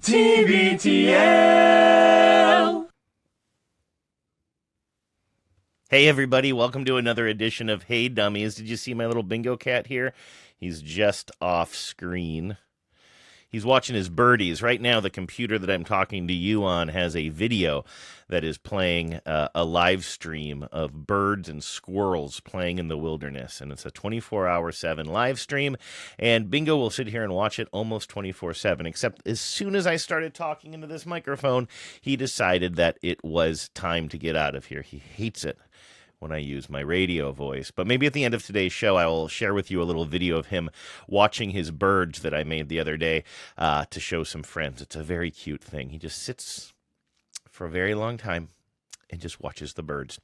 TBTL. Hey everybody, welcome to another edition of Hey Dummies. Did you see my little bingo cat here? He's just off screen. He's watching his birdies. Right now, the computer that I'm talking to you on has a video that is playing a live stream of birds and squirrels playing in the wilderness. And it's a 24/7 live stream. And Bingo will sit here and watch it almost 24/7. Except as soon as I started talking into this microphone, he decided that it was time to get out of here. He hates it when I use my radio voice. But maybe at the end of today's show, I will share with you a little video of him watching his birds that I made the other day to show some friends. It's a very cute thing. He just sits for a very long time and just watches the birds.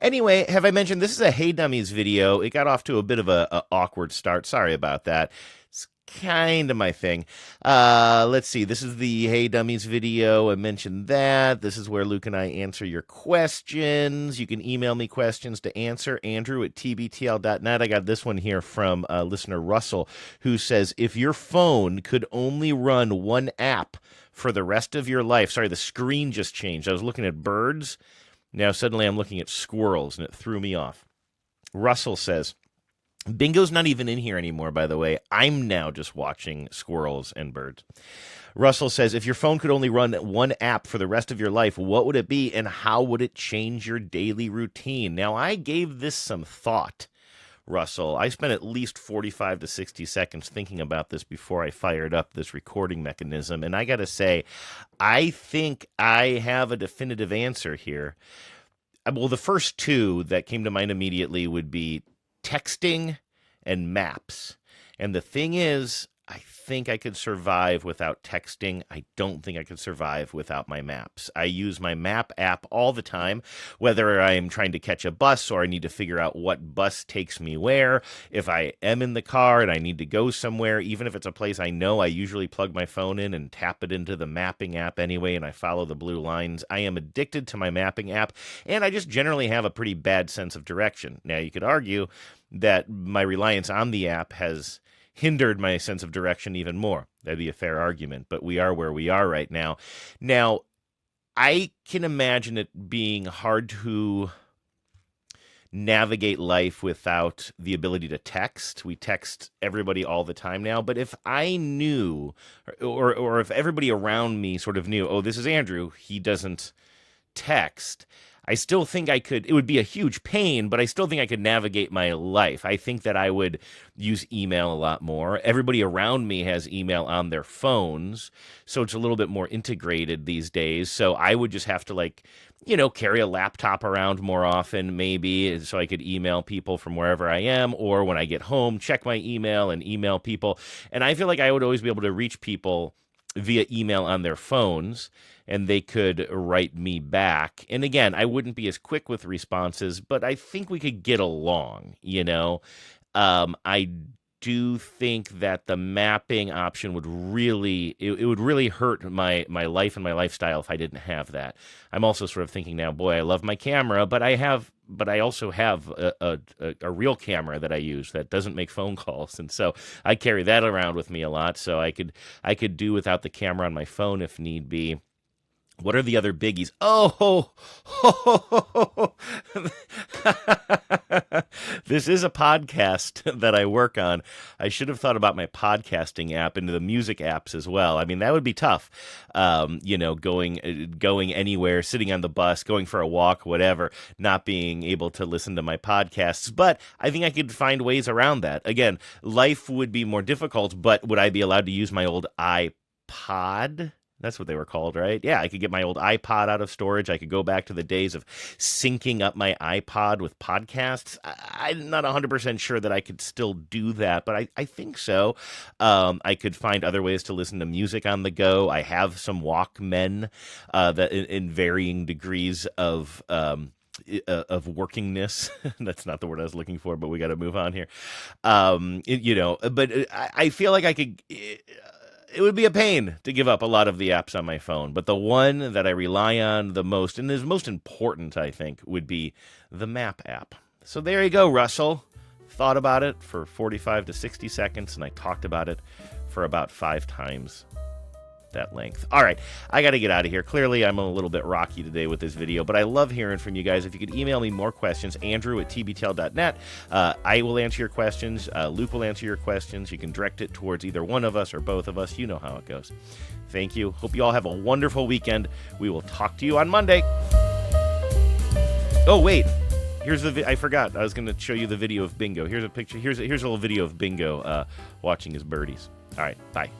Anyway, have I mentioned this is a Hey Dummies video? It got off to a bit of a awkward start. Sorry about that. It's kind of my thing. Let's see. This is the Hey Dummies video. I mentioned that. This is where Luke and I answer your questions. You can email me questions to answer. Andrew at tbtl.net. I got this one here from listener Russell, who says, if your phone could only run one app for the rest of your life. Sorry, the screen just changed. I was looking at birds. Now suddenly I'm looking at squirrels, and it threw me off. Russell says, Bingo's not even in here anymore, by the way. I'm now just watching squirrels and birds. Russell says, if your phone could only run one app for the rest of your life, what would it be, and how would it change your daily routine? Now, I gave this some thought, Russell. I spent at least 45 to 60 seconds thinking about this before I fired up this recording mechanism, and I got to say, I think I have a definitive answer here. Well, the first two that came to mind immediately would be texting and maps. And the thing is, I think I could survive without texting. I don't think I could survive without my maps. I use my map app all the time, whether I'm trying to catch a bus or I need to figure out what bus takes me where. If I am in the car and I need to go somewhere, even if it's a place I know, I usually plug my phone in and tap it into the mapping app anyway, and I follow the blue lines. I am addicted to my mapping app, and I just generally have a pretty bad sense of direction. Now, you could argue that my reliance on the app has hindered my sense of direction even more. That'd be a fair argument, but we are where we are right now. Now, I can imagine it being hard to navigate life without the ability to text. We text everybody all the time now, but if I knew, or if everybody around me sort of knew, oh, this is Andrew, he doesn't text, I still think I could, it would be a huge pain, but I still think I could navigate my life. I think that I would use email a lot more. Everybody around me has email on their phones, so it's a little bit more integrated these days. So I would just have to carry a laptop around more often, maybe, so I could email people from wherever I am, or when I get home, check my email and email people. And I feel like I would always be able to reach people via email on their phones, and they could write me back. And again, I wouldn't be as quick with responses, but I think we could get along, I do think that the mapping option would really, it would really hurt my life and my lifestyle if I didn't have that. I'm also sort of thinking now, boy, I love my camera, but I also have a real camera that I use that doesn't make phone calls, and so I carry that around with me a lot. So I could do without the camera on my phone if need be. What are the other biggies? This is a podcast that I work on. I should have thought about my podcasting app into the music apps as well. I mean, that would be tough. Going anywhere, sitting on the bus, going for a walk, whatever, not being able to listen to my podcasts. But I think I could find ways around that. Again, life would be more difficult, but would I be allowed to use my old iPod? That's what they were called, right? Yeah, I could get my old iPod out of storage. I could go back to the days of syncing up my iPod with podcasts. I'm not 100% sure that I could still do that, but I think so. I could find other ways to listen to music on the go. I have some Walkmen that in varying degrees of workingness. That's not the word I was looking for, but we got to move on here. But I feel like I could... It would be a pain to give up a lot of the apps on my phone, but the one that I rely on the most, and is most important, I think, would be the Map app. So there you go, Russell. Thought about it for 45 to 60 seconds, and I talked about it for about 5 times. that length. All right, I got to get out of here. Clearly, I'm a little bit rocky today with this video, but I love hearing from you guys. If you could email me more questions, andrew@tbtl.net. I will answer your questions. Luke will answer your questions. You can direct it towards either one of us or both of us. You know how it goes. Thank you. Hope you all have a wonderful weekend. We will talk to you on Monday. Oh, wait. Here's the I forgot. I was going to show you the video of Bingo. Here's a picture. Here's a little video of Bingo watching his birdies. All right. Bye.